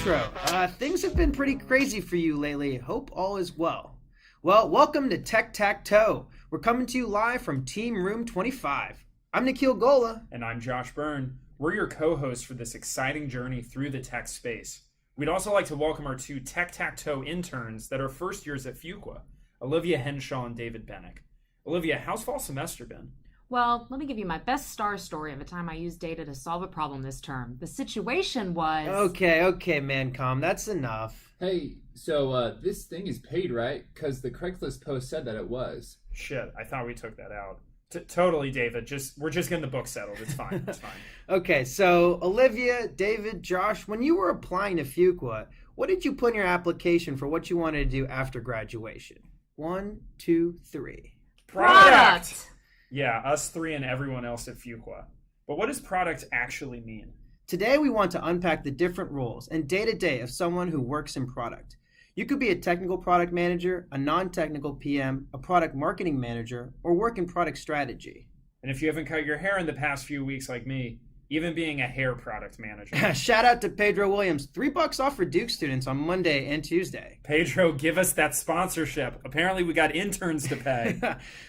intro. Things have been pretty crazy for you lately. Hope all is well. Well, welcome to Tech Tac Toe. We're coming to you live from Team Room 25. I'm Nikhil Gola. And I'm Josh Byrne. We're your co-hosts for this exciting journey through the tech space. We'd also like to welcome our two Tech Tac Toe interns that are first years at Fuqua, Olivia Henshaw and David Bennick. Olivia, how's fall semester been? Well, let me give you my best star story of a time I used data to solve a problem this term. The situation was... Okay, Mancom, that's enough. Hey, so this thing is paid, right? Because the Craigslist post said that it was. Shit, I thought we took that out. Totally, David. We're just getting the book settled. It's fine. It's fine. Okay, so Olivia, David, Josh, when you were applying to Fuqua, what did you put in your application for what you wanted to do after graduation? 1, 2, 3. Product! Yeah, us three and everyone else at Fuqua. But what does product actually mean? Today we want to unpack the different roles and day-to-day of someone who works in product. You could be a technical product manager, a non-technical PM, a product marketing manager, or work in product strategy. And if you haven't cut your hair in the past few weeks like me, even being a hair product manager. Shout out to Pedro Williams. $3 off for Duke students on Monday and Tuesday. Pedro, give us that sponsorship. Apparently we got interns to pay.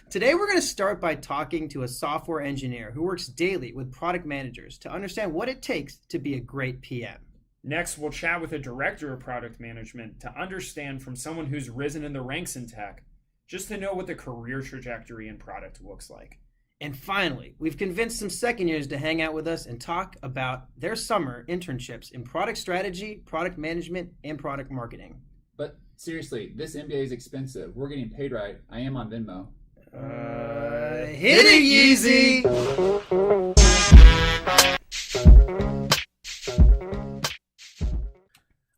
Today we're going to start by talking to a software engineer who works daily with product managers to understand what it takes to be a great PM. Next, we'll chat with a director of product management to understand from someone who's risen in the ranks in tech, just to know what the career trajectory in product looks like. And finally, we've convinced some second years to hang out with us and talk about their summer internships in product strategy, product management, and product marketing. But seriously, this MBA is expensive. We're getting paid right. I am on Venmo. Hit it, Yeezy!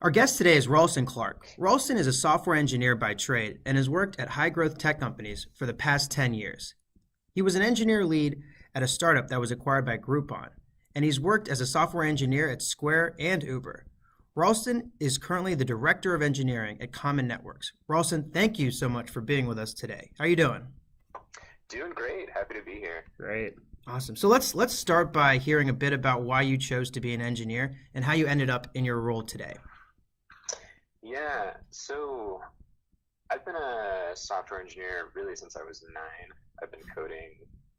Our guest today is Ralston Clarke. Ralston is a software engineer by trade and has worked at high-growth tech companies for the past 10 years. He was an engineer lead at a startup that was acquired by Groupon, and he's worked as a software engineer at Square and Uber. Ralston is currently the director of engineering at Common Networks. Ralston, thank you so much for being with us today. How are you doing? Doing great. Happy to be here. Great. Awesome. So let's start by hearing a bit about why you chose to be an engineer and how you ended up in your role today. Yeah, so I've been a software engineer really since I was 9. I've been coding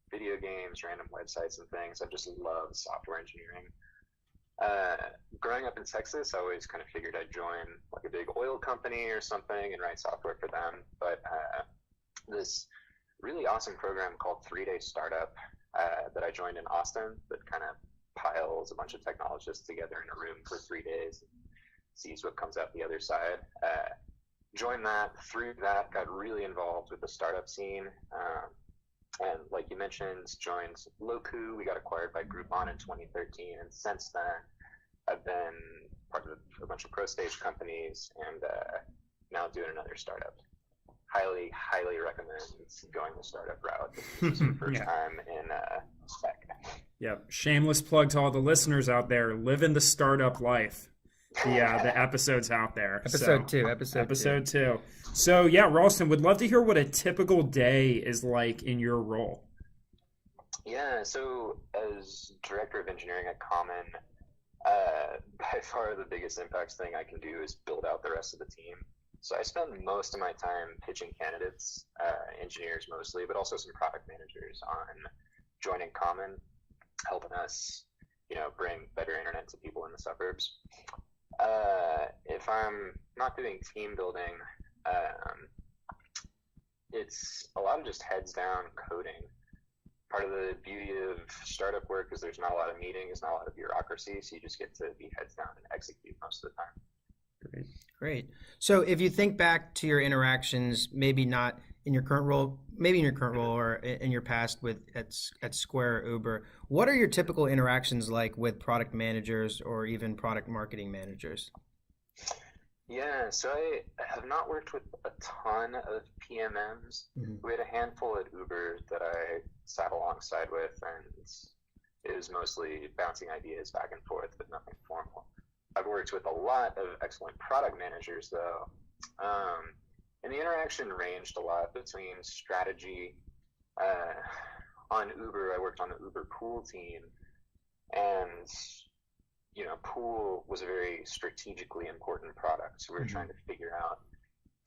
video games, random websites and things. I've just loved software engineering. Growing up in Texas, I always kind of figured I'd join like a big oil company or something and write software for them. But this really awesome program called 3-Day Startup that I joined in Austin that kind of piles a bunch of technologists together in a room for 3 days and sees what comes out the other side. Joined that, through that, got really involved with the startup scene. And like you mentioned, joined Loku. We got acquired by Groupon in 2013. And since then, I've been part of a bunch of pro stage companies and now doing another startup. Highly recommend going the startup route. This is your first time in tech. Yep. Shameless plug to all the listeners out there. Live in the startup life. The episode's out there. Episode two. So yeah, Ralston, would love to hear what a typical day is like in your role. Yeah, so as director of engineering at Common, by far the biggest impacts thing I can do is build out the rest of the team. So I spend most of my time pitching candidates, engineers mostly, but also some product managers on joining Common, helping us, bring better internet to people in the suburbs. If I'm not doing team building, it's a lot of just heads down coding. Part of the beauty of startup work is there's not a lot of meetings, not a lot of bureaucracy, so you just get to be heads down and execute most of the time. Great. So if you think back to your interactions, maybe not in your current role, or in your past at Square or Uber, what are your typical interactions like with product managers or even product marketing managers? Yeah, so I have not worked with a ton of PMMs. Mm-hmm. We had a handful at Uber that I sat alongside with, and it was mostly bouncing ideas back and forth, but nothing formal. I've worked with a lot of excellent product managers, though. And the interaction ranged a lot between strategy. On Uber, I worked on the Uber pool team, and pool was a very strategically important product. So we were trying to figure out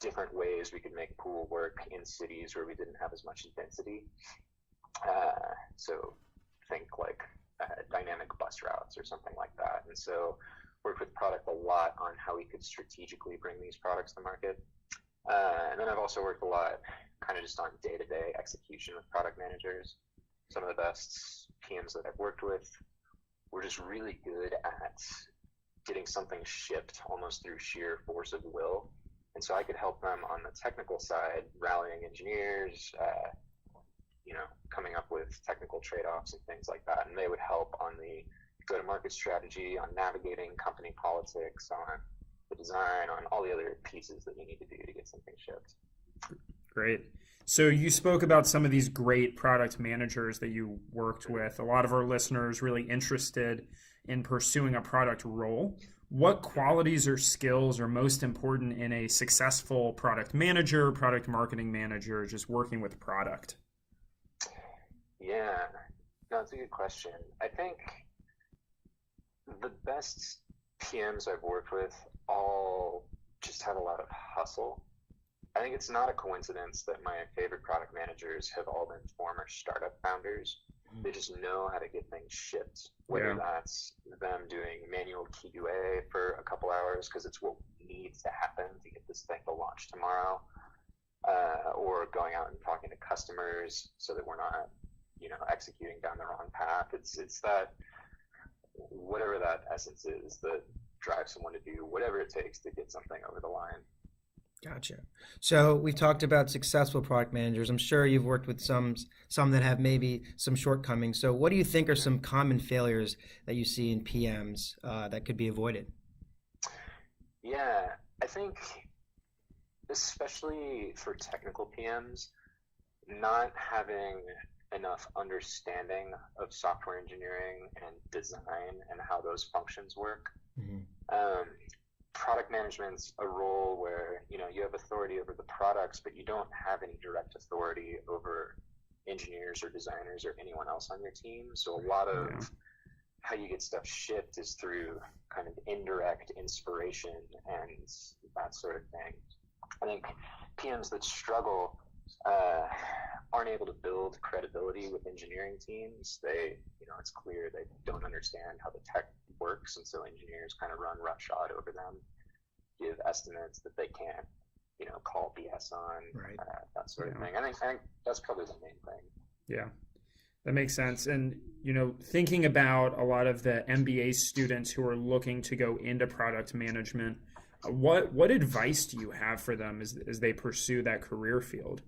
different ways we could make pool work in cities where we didn't have as much density. So think like dynamic bus routes or something like that. And so worked with product a lot on how we could strategically bring these products to market. And then I've also worked a lot kind of just on day-to-day execution with product managers. Some of the best PMs that I've worked with were just really good at getting something shipped almost through sheer force of will. And so I could help them on the technical side, rallying engineers, coming up with technical trade-offs and things like that. And they would help on the go-to-market strategy, on navigating company politics, on the design, on all the other pieces that you need to do to get something shipped. Great. So you spoke about some of these great product managers that you worked with. A lot of our listeners really interested in pursuing a product role. What qualities or skills are most important in a successful product manager, product marketing manager, just working with product? Yeah, no, it's a good question. I think the best PMs I've worked with all just have a lot of hustle. I think it's not a coincidence that my favorite product managers have all been former startup founders. They just know how to get things shipped, whether that's them doing manual QA for a couple hours because it's what needs to happen to get this thing to launch tomorrow, or going out and talking to customers so that we're not, executing down the wrong path. It's that whatever that essence is that drives someone to do whatever it takes to get something over the line. Gotcha. So we've talked about successful product managers. I'm sure you've worked with some that have maybe some shortcomings. So what do you think are some common failures that you see in PMs that could be avoided? Yeah, I think especially for technical PMs, not having enough understanding of software engineering and design and how those functions work. Product management's a role where you have authority over the products, but you don't have any direct authority over engineers or designers or anyone else on your team. So a lot of how you get stuff shipped is through kind of indirect inspiration and that sort of thing. I think PMs that struggle aren't able to build credibility with engineering teams. They, it's clear they don't understand how the tech works, and so engineers kind of run roughshod over them, give estimates that they can't, call BS on, that sort of thing. I think that's probably the main thing. Yeah, that makes sense. And, thinking about a lot of the MBA students who are looking to go into product management, what advice do you have for them as they pursue that career field?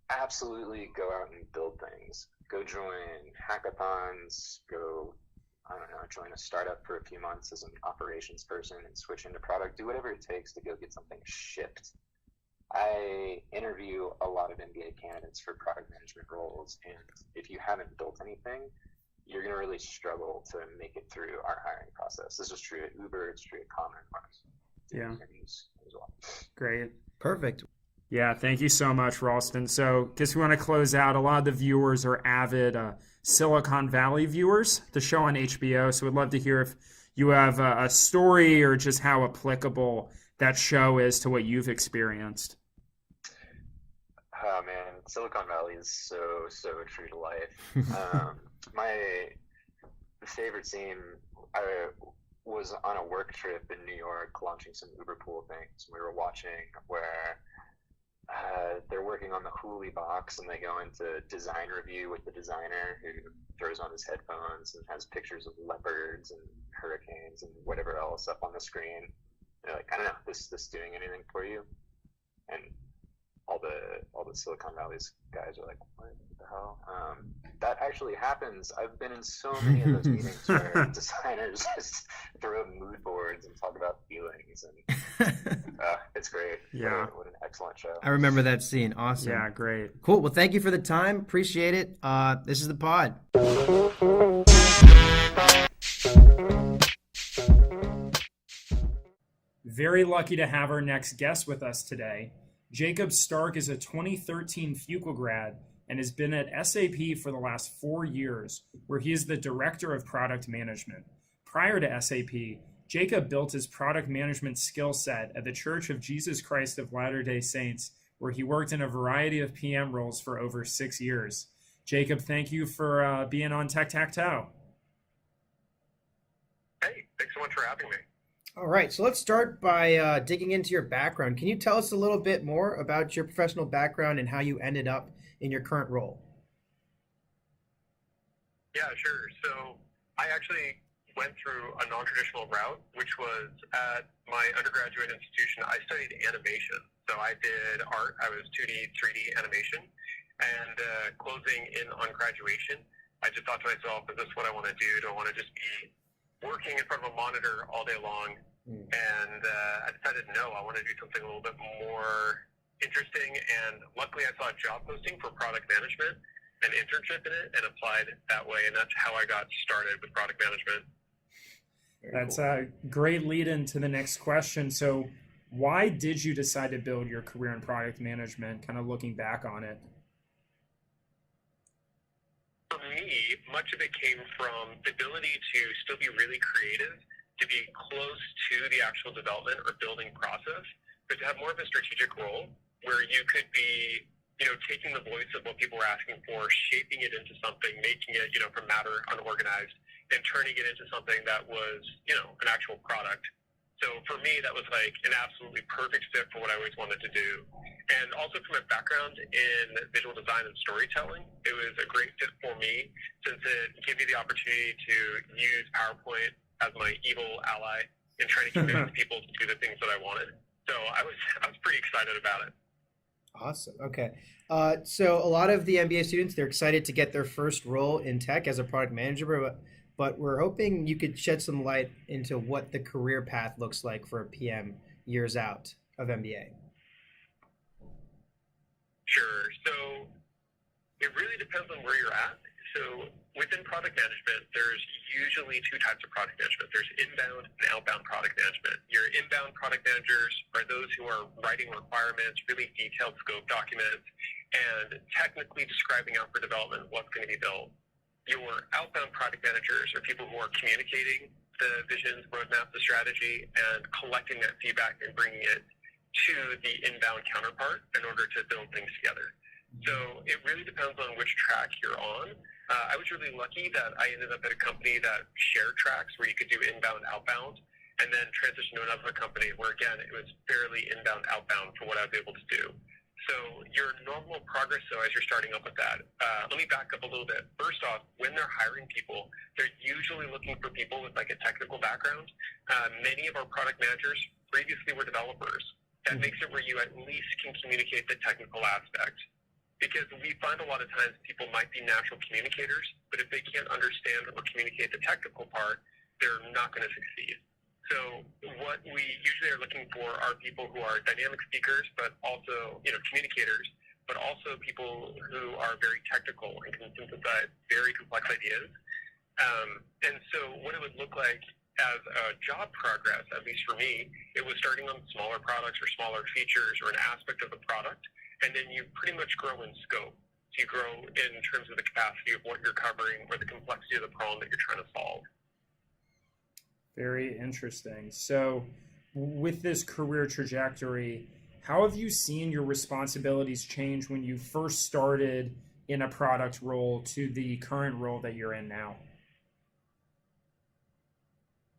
Absolutely go out and build things. Go join hackathons, join a startup for a few months as an operations person and switch into product. Do whatever it takes to go get something shipped. I interview a lot of MBA candidates for product management roles, and if you haven't built anything, you're going to really struggle to make it through our hiring process. This is true at Uber, it's true at Common interviews as well. Great. Perfect. Yeah, thank you so much, Ralston. So guess we want to close out. A lot of the viewers are avid Silicon Valley viewers, the show on HBO. So we'd love to hear if you have a story or just how applicable that show is to what you've experienced. Oh, man, Silicon Valley is so true to life. My favorite scene, I was on a work trip in New York launching some Uber pool things. We were watching where they're working on the Hooli box, and they go into design review with the designer who throws on his headphones and has pictures of leopards and hurricanes and whatever else up on the screen. They're like, I don't know, this doing anything for you? And all the Silicon Valley's guys are like, what the hell? That actually happens. I've been in so many of those meetings where designers just throw up mood boards and talk about feelings, and it's great. Yeah. What an excellent show. I remember that scene. Awesome. Yeah, great. Cool. Well, thank you for the time. Appreciate it. This is the pod. Very lucky to have our next guest with us today. Jacob Stark is a 2013 Fuqua grad and has been at SAP for the last 4 years, where he is the Director of Product Management. Prior to SAP, Jacob built his product management skill set at the Church of Jesus Christ of Latter-day Saints, where he worked in a variety of PM roles for over 6 years. Jacob, thank you for being on Tech Tac Toe. Hey, thanks so much for having me. All right, so let's start by digging into your background. Can you tell us a little bit more about your professional background and how you ended up in your current role? Yeah, sure. So I actually went through a non-traditional route, which was at my undergraduate institution. I studied animation. So I did art. I was 2D, 3D animation. And closing in on graduation, I just thought to myself, is this what I want to do? Do I want to just be working in front of a monitor all day long? And I decided, no, I want to do something a little bit more interesting. And luckily, I saw a job posting for product management, an internship in it, and applied that way. And that's how I got started with product management. That's a great lead into the next question. So why did you decide to build your career in product management, kind of looking back on it? For me, much of it came from the ability to still be really creative, to be close to the actual development or building process, but to have more of a strategic role where you could be, taking the voice of what people were asking for, shaping it into something, making it, from matter unorganized, and turning it into something that was, an actual product. So for me, that was like an absolutely perfect fit for what I always wanted to do. And also from a background in visual design and storytelling, it was a great fit for me since it gave me the opportunity to use PowerPoint as my evil ally in trying to convince people to do the things that I wanted. So I was pretty excited about it. Awesome. Okay. So a lot of the MBA students, they're excited to get their first role in tech as a product manager, but we're hoping you could shed some light into what the career path looks like for a PM years out of MBA. Sure. So it really depends on where you're at. So within product management, there's usually two types of product management. There's inbound and outbound product management. Your inbound product managers are those who are writing requirements, really detailed scope documents, and technically describing out for development what's going to be built. Your outbound product managers are people who are communicating the visions, roadmap, the strategy, and collecting that feedback and bringing it to the inbound counterpart in order to build things together. So it really depends on which track you're on. I was really lucky that I ended up at a company that shared tracks where you could do inbound, outbound, and then transition to another company where, again, it was fairly inbound, outbound for what I was able to do. So your normal progress, though, as you're starting up with that, let me back up a little bit. First off, when they're hiring people, they're usually looking for people with like a technical background. Many of our product managers previously were developers. That makes it where you at least can communicate the technical aspect. Because we find a lot of times people might be natural communicators, but if they can't understand or communicate the technical part, they're not going to succeed. So what we usually are looking for are people who are dynamic speakers, but also, communicators, but also people who are very technical and can synthesize very complex ideas. And so what it would look like as a job progress, at least for me, it was starting on smaller products or smaller features or an aspect of the product, and then you pretty much grow in scope. So you grow in terms of the capacity of what you're covering or the complexity of the problem that you're trying to solve. Very interesting. So with this career trajectory, how have you seen your responsibilities change when you first started in a product role to the current role that you're in now?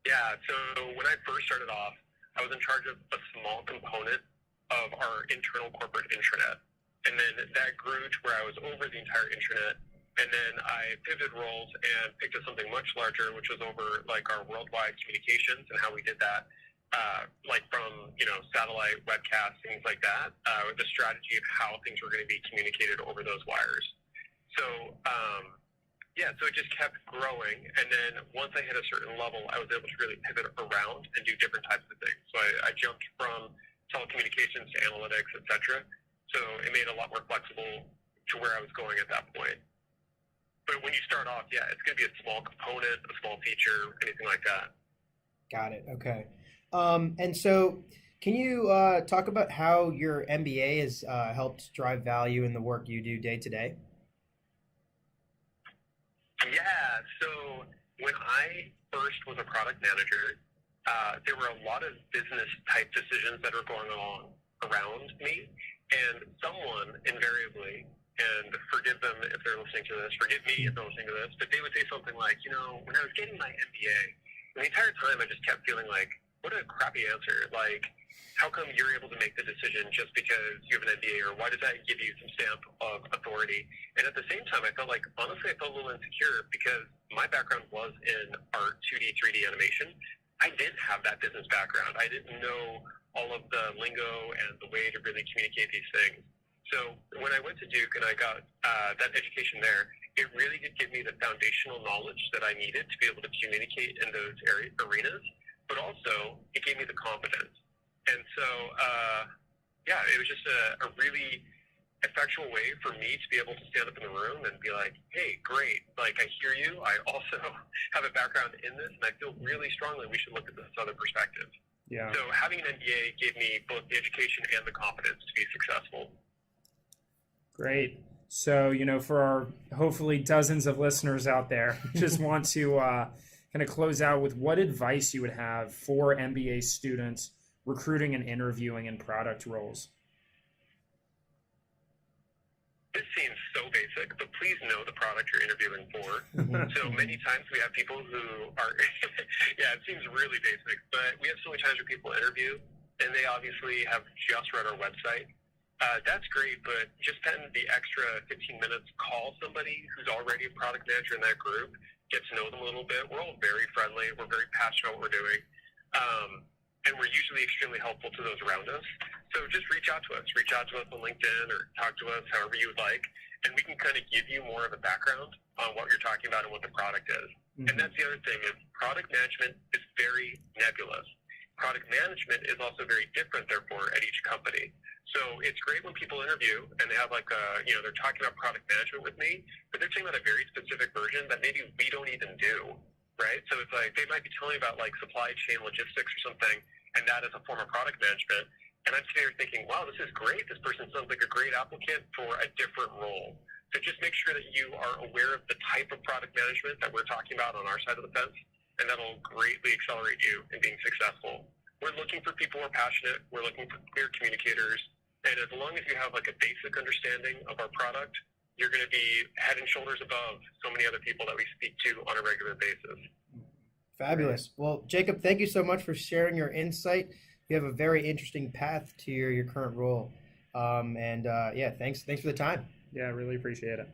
Yeah, so when I first started off, I was in charge of a small component of our internal corporate intranet. And then that grew to where I was over the entire intranet. And then I pivoted roles and picked up something much larger, which was over like our worldwide communications and how we did that, like from, satellite webcasts, things like that, the strategy of how things were going to be communicated over those wires. So, so it just kept growing. And then once I hit a certain level, I was able to really pivot around and do different types of things. So I jumped from telecommunications to analytics, etc. So it made it a lot more flexible to where I was going at that point. But when you start off, it's going to be a small component, a small feature, anything like that. Got it. Okay. And so can you talk about how your MBA has helped drive value in the work you do day to day? Yeah, so when I first was a product manager, there were a lot of business type decisions that were going on around me, and someone invariably, and forgive them if they're listening to this, forgive me if they're listening to this, but they would say something like, when I was getting my MBA, and the entire time I just kept feeling like, what a crappy answer. Like, how come you're able to make the decision just because you have an MBA, or why does that give you some stamp of authority? And at the same time, I felt like, honestly, I felt a little insecure because my background was in art, 2D, 3D animation. I didn't have that business background. I didn't know all of the lingo and the way to really communicate these things. So when I went to Duke and I got that education there, it really did give me the foundational knowledge that I needed to be able to communicate in those arenas, but also it gave me the confidence. And so, it was just a really effectual way for me to be able to stand up in the room and be like, hey, great, like, I hear you. I also have a background in this, and I feel really strongly we should look at this other perspective. Yeah. So having an MBA gave me both the education and the confidence to be successful. Great. So, for our hopefully dozens of listeners out there, just want to kind of close out with what advice you would have for MBA students recruiting and interviewing in product roles. This seems so basic, but please know the product you're interviewing for. So many times we have people who are, it seems really basic, but we have so many times where people interview and they obviously have just read our website. That's great, but just spend the extra 15 minutes, call somebody who's already a product manager in that group, get to know them a little bit. We're all very friendly. We're very passionate about what we're doing. And we're usually extremely helpful to those around us. So just reach out to us. Reach out to us on LinkedIn or talk to us however you would like, and we can kind of give you more of a background on what you're talking about and what the product is. And that's the other thing is product management is very nebulous. Product management is also very different, therefore, at each company. So it's great when people interview and they have they're talking about product management with me, but they're talking about a very specific version that maybe we don't even do, right? So it's like they might be telling about like supply chain logistics or something, and that is a form of product management. And I'm sitting here thinking, wow, this is great. This person sounds like a great applicant for a different role. So just make sure that you are aware of the type of product management that we're talking about on our side of the fence, and that'll greatly accelerate you in being successful. We're looking for people who are passionate. We're looking for clear communicators. And as long as you have like a basic understanding of our product, you're going to be head and shoulders above so many other people that we speak to on a regular basis. Fabulous. Well, Jacob, thank you so much for sharing your insight. You have a very interesting path to your current role. Thanks for the time. Yeah, I really appreciate it.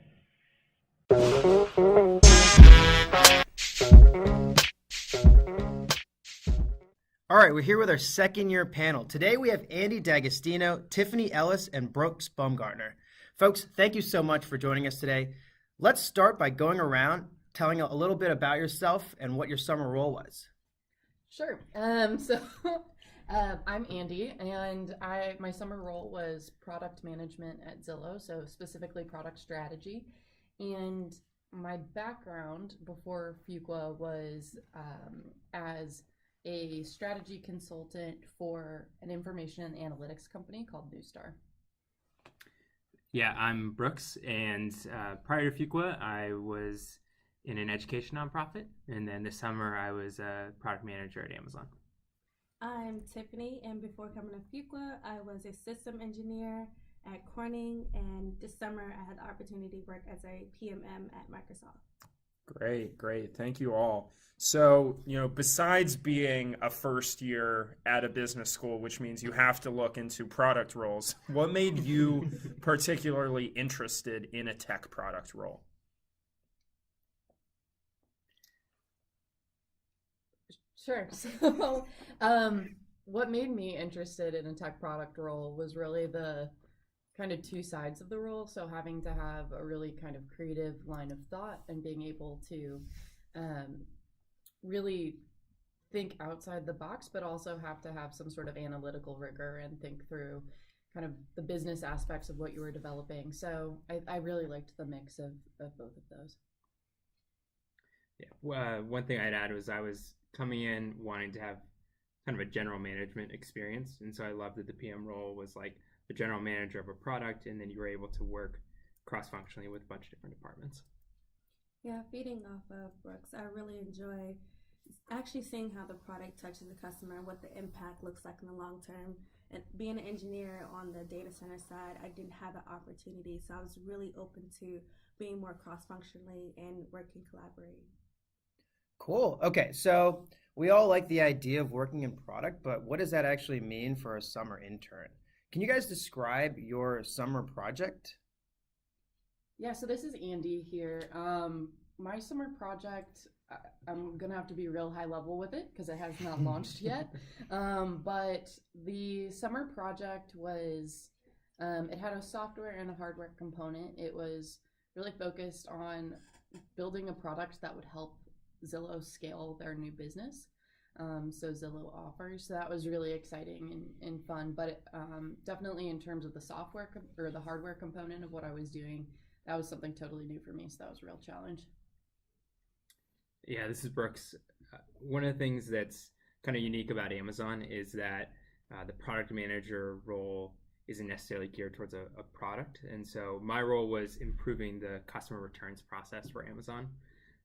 All right, we're here with our second year panel. Today we have Andi Dagostino, Tiffany Ellis, and Brooks Baumgartner. Folks, thank you so much for joining us today. Let's start by going around telling a little bit about yourself and what your summer role was. Sure. I'm Andi, and my summer role was product management at Zillow, so specifically product strategy. And my background before Fuqua was as a strategy consultant for an information and analytics company called Newstar. Yeah, I'm Brooks, and prior to Fuqua, I was in an education nonprofit, and then this summer I was a product manager at Amazon. I'm Tiffany, and before coming to Fuqua, I was a system engineer at Corning, and this summer I had the opportunity to work as a PMM at Microsoft. Great. Thank you all. So, besides being a first year at a business school, which means you have to look into product roles, what made you particularly interested in a tech product role? Sure. So, what made me interested in a tech product role was really the kind of two sides of the role. So having to have a really kind of creative line of thought and being able to really think outside the box, but also have to have some sort of analytical rigor and think through kind of the business aspects of what you were developing. So I really liked the mix of both of those. Yeah. One thing I'd add was I was coming in wanting to have kind of a general management experience. And so I loved that the PM role was like the general manager of a product, and then you were able to work cross-functionally with a bunch of different departments. Yeah, feeding off of Brooks, I really enjoy actually seeing how the product touches the customer and what the impact looks like in the long term. And being an engineer on the data center side, I didn't have that opportunity, so I was really open to being more cross-functionally and working collaborating. Cool. Okay, so we all like the idea of working in product, but what does that actually mean for a summer intern? Can you guys describe your summer project? Yeah, so this is Andi here. My summer project, I'm gonna have to be real high level with it because it has not launched yet. But the summer project was, it had a software and a hardware component. It was really focused on building a product that would help Zillow scale their new business. So Zillow offers. So that was really exciting and fun. But definitely in terms of the software or the hardware component of what I was doing, that was something totally new for me. So that was a real challenge. Yeah, this is Brooks. One of the things that's kind of unique about Amazon is that the product manager role isn't necessarily geared towards a product. And so my role was improving the customer returns process for Amazon.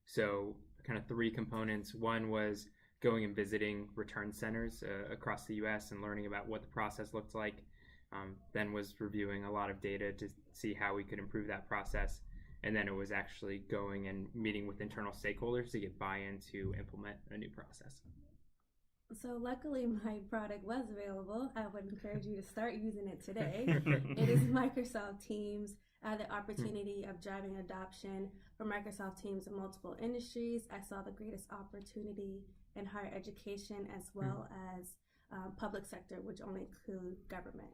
So kind of three components. One was going and visiting return centers across the US and learning about what the process looked like. Then was reviewing a lot of data to see how we could improve that process. And then it was actually going and meeting with internal stakeholders to get buy-in to implement a new process. So luckily my product was available. I would encourage you to start using it today. It is Microsoft Teams. I had the opportunity of driving adoption for Microsoft Teams in multiple industries. I saw the greatest opportunity in higher education as well as public sector, which only include government.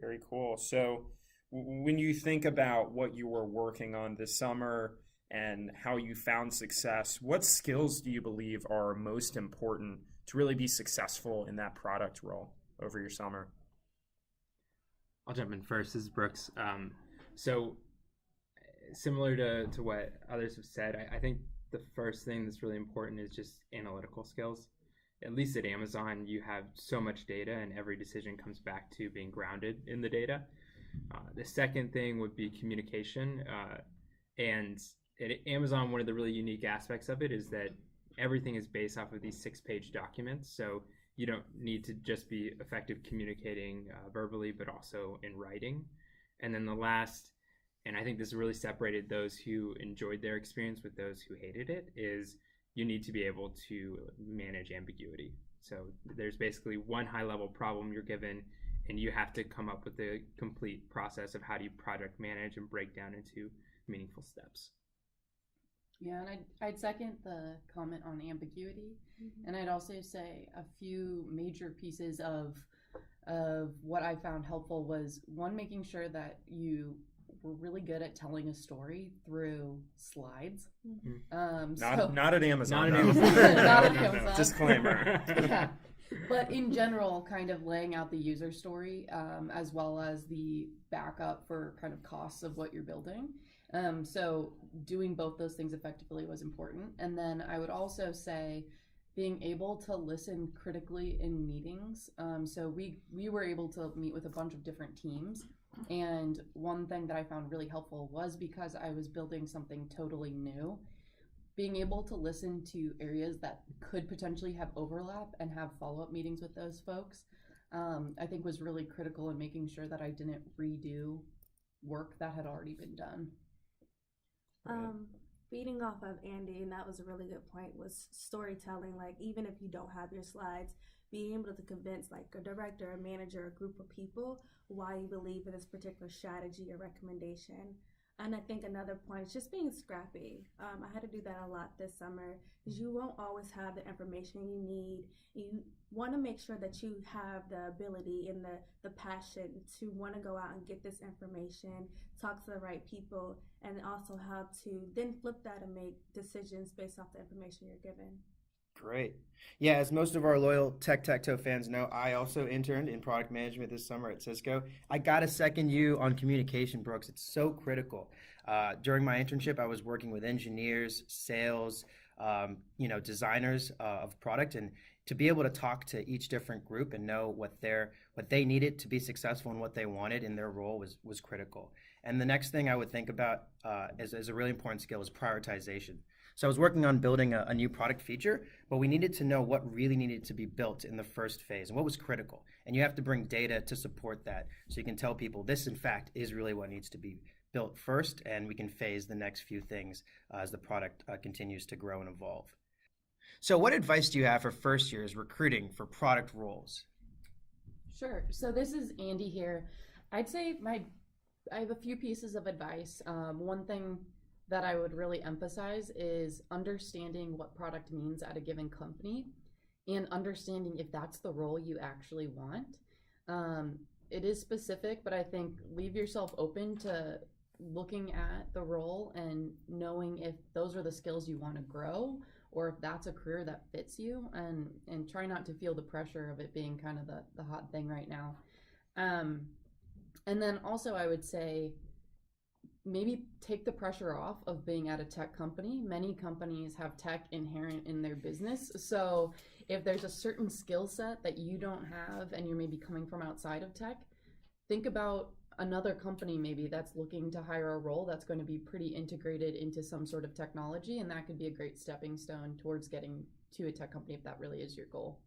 Very cool. So when you think about what you were working on this summer and how you found success, what skills do you believe are most important to really be successful in that product role over your summer? I'll jump in first. This is Brooks. So similar to what others have said, I think the first thing that's really important is just analytical skills. At least at Amazon, you have so much data and every decision comes back to being grounded in the data. The second thing would be communication. And at Amazon, one of the really unique aspects of it is that everything is based off of these 6-page documents. So you don't need to just be effective communicating verbally, but also in writing. And then the last, and I think this really separated those who enjoyed their experience with those who hated it, is you need to be able to manage ambiguity. So there's basically one high-level problem you're given, and you have to come up with a complete process of how do you project manage and break down into meaningful steps. Yeah, and I'd second the comment on ambiguity. And I'd also say a few major pieces of what I found helpful was, one, making sure that you were really good at telling a story through slides. Not at Amazon. Not at Amazon. Not at Amazon. Disclaimer. Yeah. But in general, kind of laying out the user story, as well as the backup for kind of costs of what you're building. So doing both those things effectively was important. And then I would also say being able to listen critically in meetings. So we were able to meet with a bunch of different teams. And one thing that I found really helpful was, because I was building something totally new, being able to listen to areas that could potentially have overlap and have follow-up meetings with those folks, I think was really critical in making sure that I didn't redo work that had already been done. Feeding off of Andi, and that was a really good point, was storytelling. Like, even if you don't have your slides, being able to convince like a director, a manager, a group of people why you believe in this particular strategy or recommendation. And I think another point is just being scrappy. I had to do that a lot this summer, because you won't always have the information you need. You want to make sure that you have the ability and the passion to want to go out and get this information, talk to the right people, and also how to then flip that and make decisions based off the information you're given. Great. Yeah, as most of our loyal Tic-Tac-Toe fans know, I also interned in product management this summer at Cisco. I got to second you on communication, Brooks. It's so critical. During my internship, I was working with engineers, sales, designers of product, and to be able to talk to each different group and know what they needed to be successful and what they wanted in their role was critical. And the next thing I would think about as a really important skill is prioritization. So I was working on building a new product feature, but we needed to know what really needed to be built in the first phase and what was critical. And you have to bring data to support that so you can tell people this, in fact, is really what needs to be built first, and we can phase the next few things as the product continues to grow and evolve. So what advice do you have for first years recruiting for product roles? Sure. So this is Andi here. I'd say I have a few pieces of advice. One thing that I would really emphasize is understanding what product means at a given company and understanding if that's the role you actually want. It is specific, but I think leave yourself open to looking at the role and knowing if those are the skills you want to grow or if that's a career that fits you, and try not to feel the pressure of it being kind of the hot thing right now. And then also I would say maybe take the pressure off of being at a tech company. Many companies have tech inherent in their business. So if there's a certain skill set that you don't have and you're maybe coming from outside of tech, think about another company maybe that's looking to hire a role that's going to be pretty integrated into some sort of technology, and that could be a great stepping stone towards getting to a tech company if that really is your goal.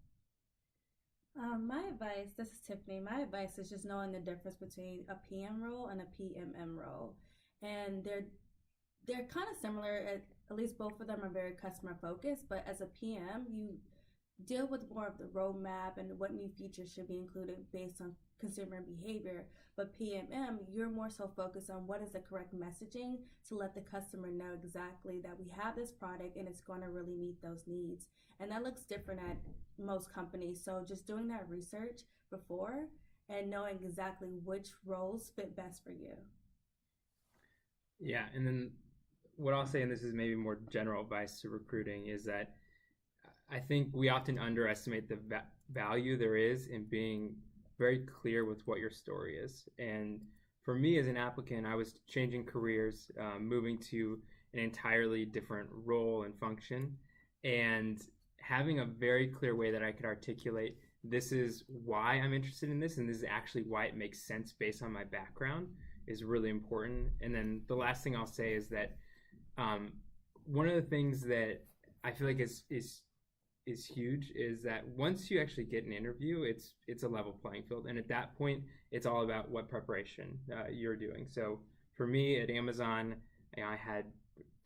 My advice, this is Tiffany, my advice is just knowing the difference between a PM role and a PMM role. And they're kind of similar, at least both of them are very customer focused, but as a PM, you deal with more of the roadmap and what new features should be included based on consumer behavior. But PMM, you're more so focused on what is the correct messaging to let the customer know exactly that we have this product and it's going to really meet those needs. And that looks different at most companies. So just doing that research before and knowing exactly which roles fit best for you. Yeah, and then what I'll say, and this is maybe more general advice to recruiting, is that I think we often underestimate the value there is in being very clear with what your story is. And for me as an applicant, I was changing careers, moving to an entirely different role and function, and having a very clear way that I could articulate, this is why I'm interested in this, and this is actually why it makes sense based on my background, is really important. And then the last thing I'll say is that one of the things that I feel like is huge is that once you actually get an interview, it's a level playing field, and at that point it's all about what preparation you're doing. So for me at Amazon, I had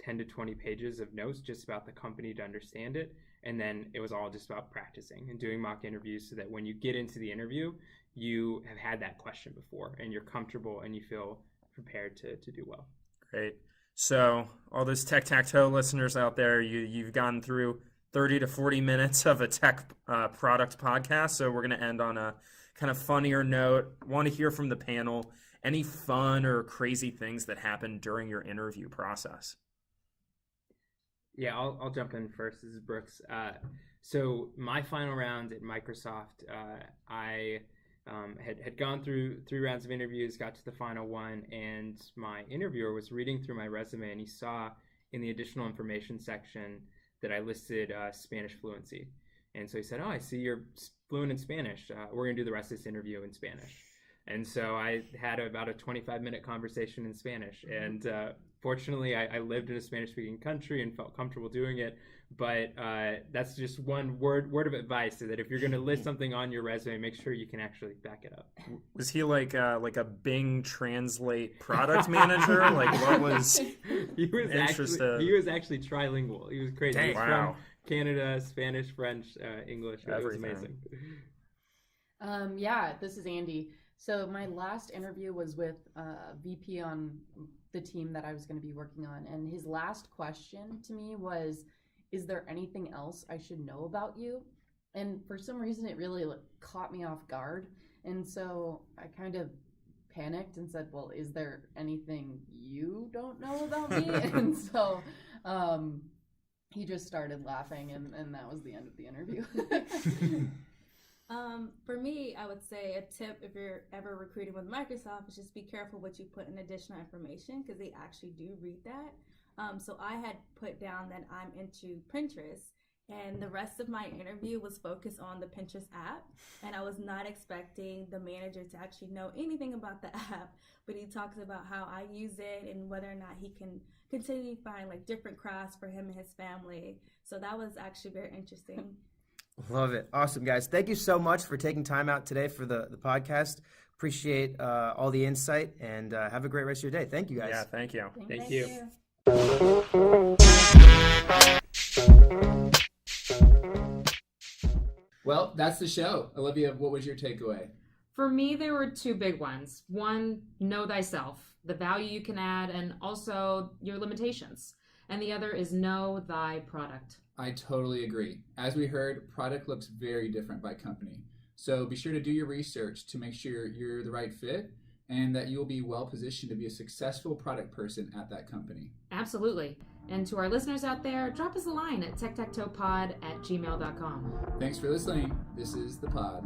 10 to 20 pages of notes just about the company to understand it, and then it was all just about practicing and doing mock interviews so that when you get into the interview, you have had that question before and you're comfortable and you feel prepared to do well. Great. So all those Tech-Tac-Toe listeners out there, you've gone through 30 to 40 minutes of a tech product podcast. So we're going to end on a kind of funnier note. Want to hear from the panel. Any fun or crazy things that happened during your interview process? Yeah, I'll jump in first. This is Brooks. So my final round at Microsoft, I had gone through 3 rounds of interviews, got to the final one, and my interviewer was reading through my resume, and he saw in the additional information section that I listed Spanish fluency. And so he said, "Oh, I see you're fluent in Spanish. We're going to do the rest of this interview in Spanish." And so I had about a 25-minute conversation in Spanish. And fortunately, I lived in a Spanish-speaking country and felt comfortable doing it. But that's just one word of advice, so that if you're going to list something on your resume, make sure you can actually back it up. Was he like a Bing Translate product manager? Like, what was he was actually trilingual. He was crazy. Dang, he was wow. from Canada, Spanish, French, English. It was amazing. Yeah, this is Andi. So my last interview was with VP on the team that I was going to be working on, and his last question to me was, "Is there anything else I should know about you?" And for some reason, it really caught me off guard, and so I kind of panicked and said, "Well, is there anything you don't know about me?" And so he just started laughing, and that was the end of the interview. For me, I would say a tip if you're ever recruiting with Microsoft is just be careful what you put in additional information, because they actually do read that. So I had put down that I'm into Pinterest, And the rest of my interview was focused on the Pinterest app. And I was not expecting the manager to actually know anything about the app, but he talks about how I use it and whether or not he can continue to find like different crafts for him and his family. So that was actually very interesting. Love it. Awesome, guys. Thank you so much for taking time out today for the podcast. Appreciate all the insight, and have a great rest of your day. Thank you, guys. Yeah, thank you. Thank you. Well, that's the show. Olivia, what was your takeaway? For me, there were two big ones. One, know thyself, the value you can add, and also your limitations. And the other is know thy product. I totally agree. As we heard, product looks very different by company. So be sure to do your research to make sure you're the right fit and that you'll be well positioned to be a successful product person at that company. Absolutely. And to our listeners out there, drop us a line at tictactoepod@gmail.com. Thanks for listening. This is The Pod.